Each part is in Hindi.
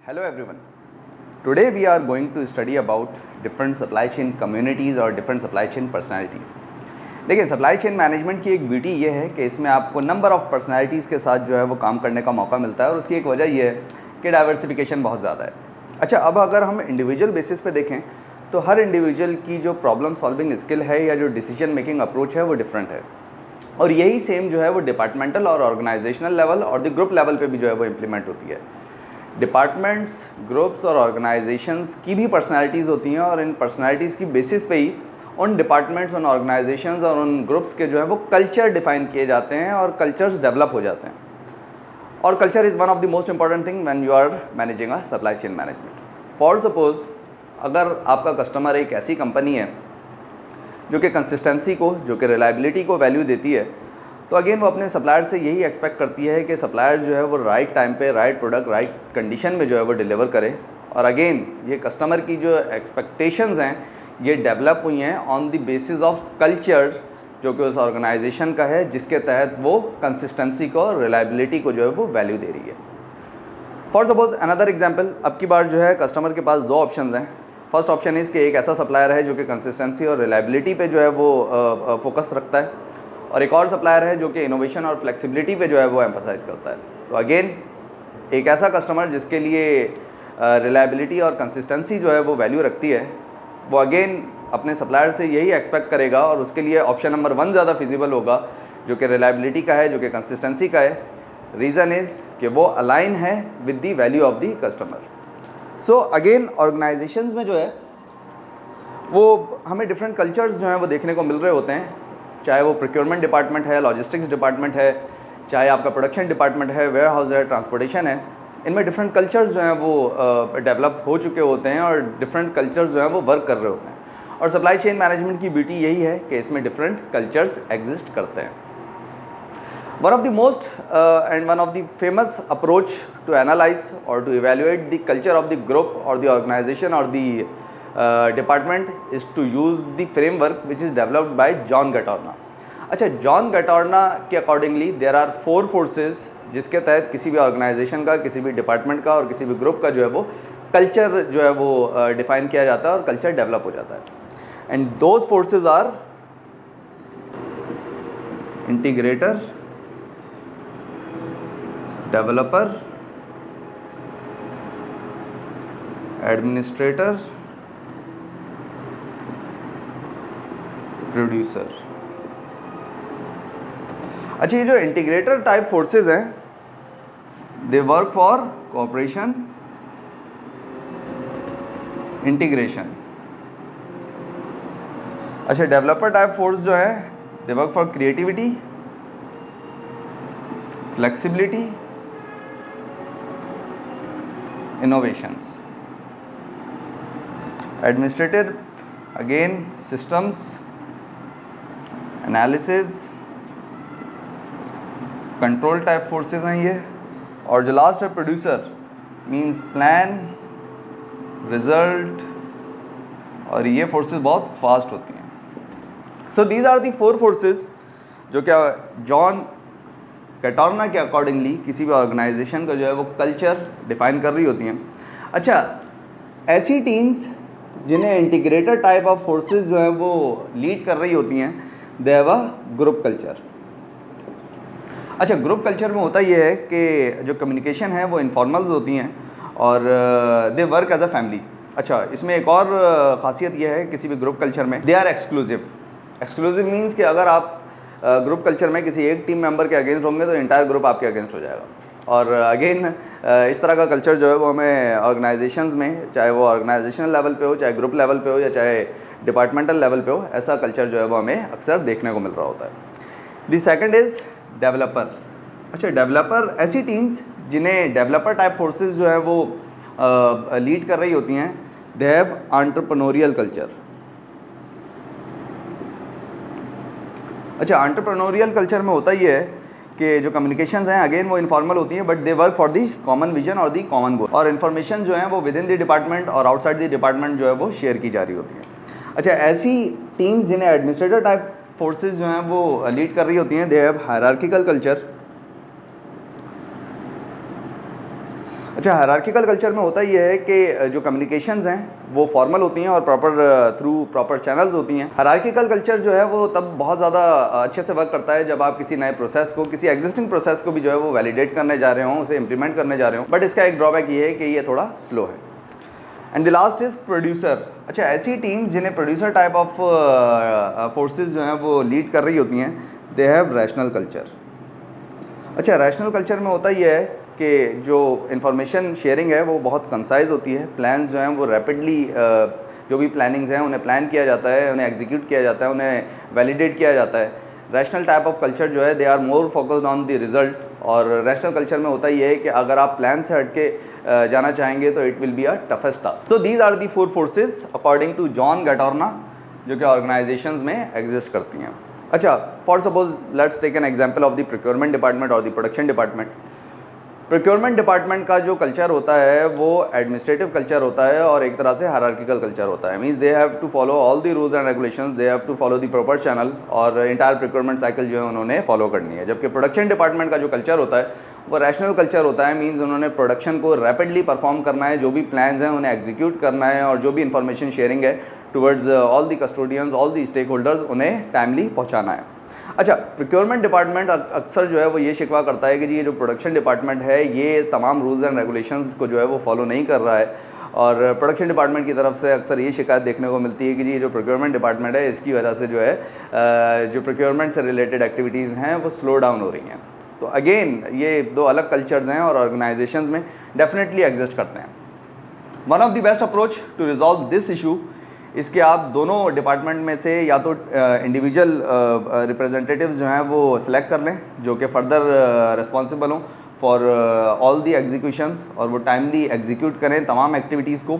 Hello everyone. Today we are going to study about different supply chain communities और different supply chain personalities. देखिए सप्लाई चेन मैनेजमेंट की एक ब्यूटी ये है कि इसमें आपको नंबर ऑफ़ पर्सनैलिटीज़ के साथ जो है वो काम करने का मौका मिलता है और उसकी एक वजह ये है कि डाइवर्सिफिकेशन बहुत ज़्यादा है। अच्छा, अब अगर हम इंडिविजुअल बेसिस पे देखें तो हर इंडिविजुअल की जो प्रॉब्लम सॉल्विंग स्किल है या जो डिसीजन मेकिंग अप्रोच है वो डिफरेंट है और यही सेम जो है वो डिपार्टमेंटल और ऑर्गेनाइजेशनल लेवल और द ग्रुप लेवल पे भी जो है वो इम्प्लीमेंट होती है। डिपार्टमेंट्स, ग्रुप्स और ऑर्गेनाइजेशंस की भी पर्सनालिटीज़ होती हैं और इन पर्सनालिटीज़ की बेसिस पे ही उन डिपार्टमेंट्स, उन ऑर्गेनाइजेशंस और उन ग्रुप्स के जो है वो कल्चर डिफाइन किए जाते हैं और कल्चर्स डेवलप हो जाते हैं। और culture is one of the most important thing when you are managing a supply chain management. For suppose अगर आपका कस्टमर एक ऐसी कंपनी है जो कि कंसिस्टेंसी को, जो कि रिलायबिलिटी को वैल्यू देती है, तो अगेन वो अपने सप्लायर से यही एक्सपेक्ट करती है कि सप्लायर जो है वो राइट टाइम पे राइट प्रोडक्ट राइट कंडीशन में जो है वो डिलीवर करे। और अगेन ये कस्टमर की जो एक्सपेक्टेशंस हैं ये डेवलप हुई हैं on the basis of culture जो कि उस ऑर्गेनाइजेशन का है, जिसके तहत वो कंसिस्टेंसी को और रिलायबिलिटी को जो है वो वैल्यू दे रही है। फॉर सपोज अनदर एग्जाम्पल, अब की बार जो है कस्टमर के पास दो ऑप्शन हैं। फर्स्ट ऑप्शन इज़ कि एक ऐसा सप्लायर है जो कि कंसिस्टेंसी और रिलायबिलिटी पे जो है वो फोकस रखता है और एक और सप्लायर है जो कि इनोवेशन और फ्लेक्सिबिलिटी पे जो है वो एम्फसाइज़ करता है। तो अगेन एक ऐसा कस्टमर जिसके लिए रिलायबिलिटी और कंसिस्टेंसी जो है वो वैल्यू रखती है, वो अगेन अपने सप्लायर से यही एक्सपेक्ट करेगा और उसके लिए ऑप्शन नंबर 1 ज़्यादा फिजिबल होगा जो कि रिलायबिलिटी का है, जो कि कंसिस्टेंसी का है। रीज़न इज़ कि वो अलाइन है with the value of the customer. So again organisations में जो है वो हमें डिफरेंट कल्चर्स जो हैं वो देखने को मिल रहे होते हैं, चाहे वो प्रोक्योरमेंट डिपार्टमेंट है, लॉजिस्टिक्स डिपार्टमेंट है, चाहे आपका प्रोडक्शन डिपार्टमेंट है, वेयर हाउस है, ट्रांसपोर्टेशन है। इनमें डिफरेंट कल्चर्स जो हैं वो डेवलप हो चुके होते हैं और डिफरेंट कल्चर्स जो हैं वो वर्क कर रहे होते हैं। और सप्लाई चेन मैनेजमेंट की ब्यूटी यही है कि इसमें डिफरेंट कल्चर्स एग्जिस्ट करते हैं। One of the most and one of the famous approach to analyze or to evaluate the culture of the group or the organization or the department is to use the framework which is developed by John Gatorna. अच्छा, जॉन गटोर्ना के अकॉर्डिंगली देयर आर 4 फोर्सेस जिसके तहत किसी भी ऑर्गेनाइजेशन का, किसी भी डिपार्टमेंट का और किसी भी ग्रुप का जो है वो कल्चर जो है वो डिफाइन किया जाता है और कल्चर डेवलप हो जाता है। And those forces are integrator, developer, administrator, producer. अच्छा, ये जो इंटीग्रेटर टाइप फोर्सेस हैं they work for cooperation, integration. अच्छा, डेवलपर टाइप फोर्स जो है they work for creativity, flexibility, innovations. Administrative again systems, analysis, control type forces हैं ये। और जो लास्ट है प्रोड्यूसर मीन्स प्लान, रिजल्ट, और ये फोर्सेस बहुत फास्ट होती हैं। So these are the 4 forces जो क्या जॉन गटोर्ना के अकॉर्डिंगली किसी भी ऑर्गेनाइजेशन का जो है वो कल्चर डिफाइन कर रही होती हैं। अच्छा, ऐसी टीम्स जिन्हें इंटीग्रेटर टाइप ऑफ फोर्सेस जो है वो लीड कर रही होती हैं they have a group culture. अच्छा, ग्रुप कल्चर में होता ये है कि जो कम्युनिकेशन है वो इनफॉर्मल्स होती हैं और they work as a family. अच्छा, इसमें एक और खासियत ये है किसी भी ग्रुप कल्चर में they are exclusive. Exclusive means कि अगर आप ग्रुप कल्चर में किसी एक टीम मेंबर के अगेंस्ट होंगे तो इंटायर ग्रुप आपके अगेंस्ट हो जाएगा। और अगेन इस तरह का कल्चर जो है वो हमें ऑर्गेनाइजेशंस में, चाहे वो ऑर्गेनाइजेशनल लेवल पे हो, चाहे ग्रुप लेवल पे हो या चाहे डिपार्टमेंटल लेवल पे हो, ऐसा कल्चर जो है वो हमें अक्सर देखने को मिल रहा होता है। The second is developer. अच्छा, डेवलपर ऐसी टीम्स जिन्हें डेवलपर टाइप फोर्सेस जो है वो लीड कर रही होती हैं दे हैव एंटरप्रेन्योरियल कल्चर। अच्छा, एंटरप्रेन्योरियल कल्चर में होता ये है कि जो कम्युनिकेशंस हैं अगेन वो इनफॉर्मल होती हैं but they work for the common vision और दी कॉमन गोल, और इन्फॉर्मेशन जो है वो विद इन द डिपार्टमेंट और आउटसाइड द डिपार्टमेंट जो है वो शेयर की जा रही होती है। अच्छा, ऐसी टीम्स जिन्हें एडमिनिस्ट्रेटर टाइप फोर्सेस जो हैं वो लीड कर रही होती हैं दे हैव हायरार्किकल कल्चर। अच्छा, हायरार्किकल कल्चर में होता ये है कि जो कम्युनिकेशंस हैं वो फॉर्मल होती हैं और थ्रू प्रॉपर चैनल्स होती हैं। हायरार्किकल कल्चर जो है वो तब बहुत ज़्यादा अच्छे से वर्क करता है जब आप किसी नए प्रोसेस को, किसी एग्जिस्टिंग प्रोसेस को भी जो है वो वैलिडेट करने जा रहे हों, उसे इंप्लीमेंट करने जा रहे हों। बट इसका एक ड्रॉबैक ये है कि ये थोड़ा स्लो है। And the last is producer. अच्छा, ऐसी टीम्स जिन्हें प्रोड्यूसर टाइप ऑफ फोर्सेस जो हैं वो लीड कर रही होती हैं, दे हैव रैशनल कल्चर। अच्छा, रैशनल कल्चर में होता ये है कि जो इन्फॉर्मेशन शेयरिंग है वो बहुत कंसाइज होती है। प्लान्स जो हैं वो रैपिडली जो भी प्लानिंग्स हैं उन्हें प्लान किया जाता है, उन्हें एग्जीक्यूट किया जाता है, उन्हें वैलिडेट किया जाता है। रैशनल टाइप ऑफ कल्चर जो है they are more focused on the results. और रैशनल कल्चर में होता ये है कि अगर आप प्लान से हट के जाना चाहेंगे तो it will be a toughest task. So these are the 4 forces according to John Gattorna, जो कि ऑर्गेनाइजेशंस में एग्जिस्ट करती हैं। अच्छा, for suppose let's take an example of the procurement department और the production department. Procurement department का जो कल्चर होता है वो एडमिनिस्ट्रेटिव कल्चर होता है और एक तरह से हायरार्किकल कल्चर होता है। Means they have to follow all the rules and regulations, they have to follow the proper channel और इंटायर प्रोक्योरमेंट साइकिल जो है उन्होंने फॉलो करनी है। जबकि प्रोडक्शन डिपार्टमेंट का जो कल्चर होता है वो रैशनल कल्चर होता है। मींस उन्होंने प्रोडक्शन को रैपिडली परफॉर्म करना है, जो भी प्लान्स हैं उन्हें एग्जीक्यूट करना है और जो भी इंफॉर्मेशन शेयरिंग है towards all the custodians, all the stakeholders, उन्हें टाइमली पहुँचाना है। अच्छा, प्रोक्योरमेंट डिपार्टमेंट अक्सर जो है वो ये शिकवा करता है कि जी ये जो प्रोडक्शन डिपार्टमेंट है ये तमाम रूल्स एंड रेगुलेशंस को जो है वो फॉलो नहीं कर रहा है। और प्रोडक्शन डिपार्टमेंट की तरफ से अक्सर ये शिकायत देखने को मिलती है कि जी जो प्रोक्योरमेंट डिपार्टमेंट है इसकी वजह से जो है जो प्रोक्योरमेंट से रिलेटेड एक्टिविटीज़ हैं वो स्लो डाउन हो रही हैं। तो अगेन ये 2 अलग कल्चर्स हैं और ऑर्गेनाइजेशंस में डेफिनेटली एग्जिस्ट करते हैं। One of the best approach to resolve this issue इसके आप दोनों डिपार्टमेंट में से या तो इंडिविजुअल रिप्रेजेंटेटिव्स जो हैं वो सिलेक्ट कर लें जो कि फ़र्दर रिस्पॉन्सिबल हों फॉर ऑल दी एग्जीक्यूशंस और वो टाइमली एग्जीक्यूट करें तमाम एक्टिविटीज़ को,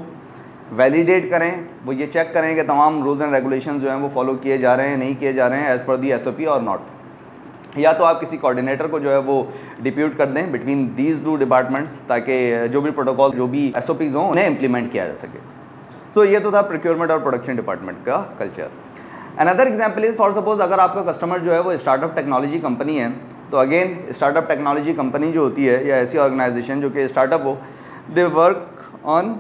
वैलिडेट करें, वो ये चेक करें कि तमाम रूल्स एंड रेगुलेशंस जो हैं वो फॉलो किए जा रहे हैं, नहीं किए जा रहे हैं एज़ पर दी SOP और नॉट। या तो आप किसी कोऑर्डिनेटर को जो है वो डिप्यूट कर दें बिटवीन दीज 2 डिपार्टमेंट्स ताकि जो भी प्रोटोकॉल, जो भी SOPs हों उन्हें इम्प्लीमेंट किया जा सके। सो ये तो था प्रोक्योरमेंट और प्रोडक्शन डिपार्टमेंट का culture. Another example is for suppose अगर आपका कस्टमर जो है वो स्टार्टअप टेक्नोलॉजी कंपनी है, तो अगेन स्टार्टअप टेक्नोलॉजी कंपनी जो होती है या ऐसी ऑर्गेनाइजेशन जो कि स्टार्टअप हो, they work on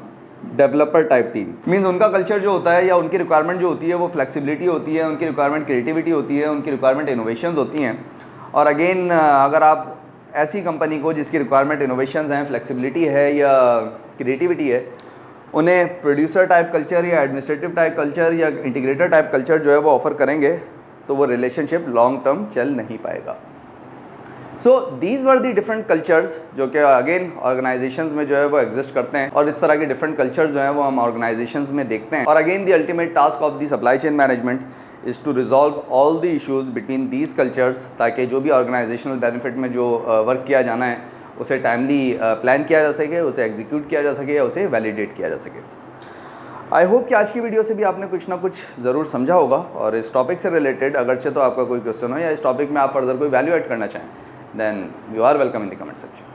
developer type team. Means उनका कल्चर जो होता है या उनकी रिक्वायरमेंट जो होती है वो फ्लेक्सिबिलिटी होती है, उनकी रिक्वायरमेंट क्रिएटिविटी होती है, उनकी रिक्वायरमेंट इनोवेशंस होती हैं। और अगेन अगर आप ऐसी कंपनी को जिसकी रिक्वायरमेंट इनोवेशंस हैं, फ्लेक्सिबिलिटी है या क्रिएटिविटी है, उन्हें प्रोड्यूसर टाइप कल्चर या एडमिनिस्ट्रेटिव टाइप कल्चर या इंटीग्रेटर टाइप कल्चर जो है वो ऑफ़र करेंगे तो वो रिलेशनशिप लॉन्ग टर्म चल नहीं पाएगा। So these were the different cultures जो कि अगेन ऑर्गेनाइजेशंस में जो है वो एग्जिस्ट करते हैं और इस तरह के डिफरेंट कल्चर्स जो हैं वो हम ऑर्गेनाइजेशंस में देखते हैं। और again the ultimate task of the supply chain management is to resolve all the issues between these cultures ताकि जो भी ऑर्गेनाइजेशनल बेनिफिट में जो वर्क किया जाना है उसे टाइमली प्लान किया जा सके, उसे एग्जीक्यूट किया जा सके या उसे वैलिडेट किया जा सके। आई होप कि आज की वीडियो से भी आपने कुछ ना कुछ ज़रूर समझा होगा और इस टॉपिक से रिलेटेड अगरचे तो आपका कोई क्वेश्चन हो या इस टॉपिक में आप फर्दर कोई वैल्यू ऐड करना चाहें then you are welcome in the comment section.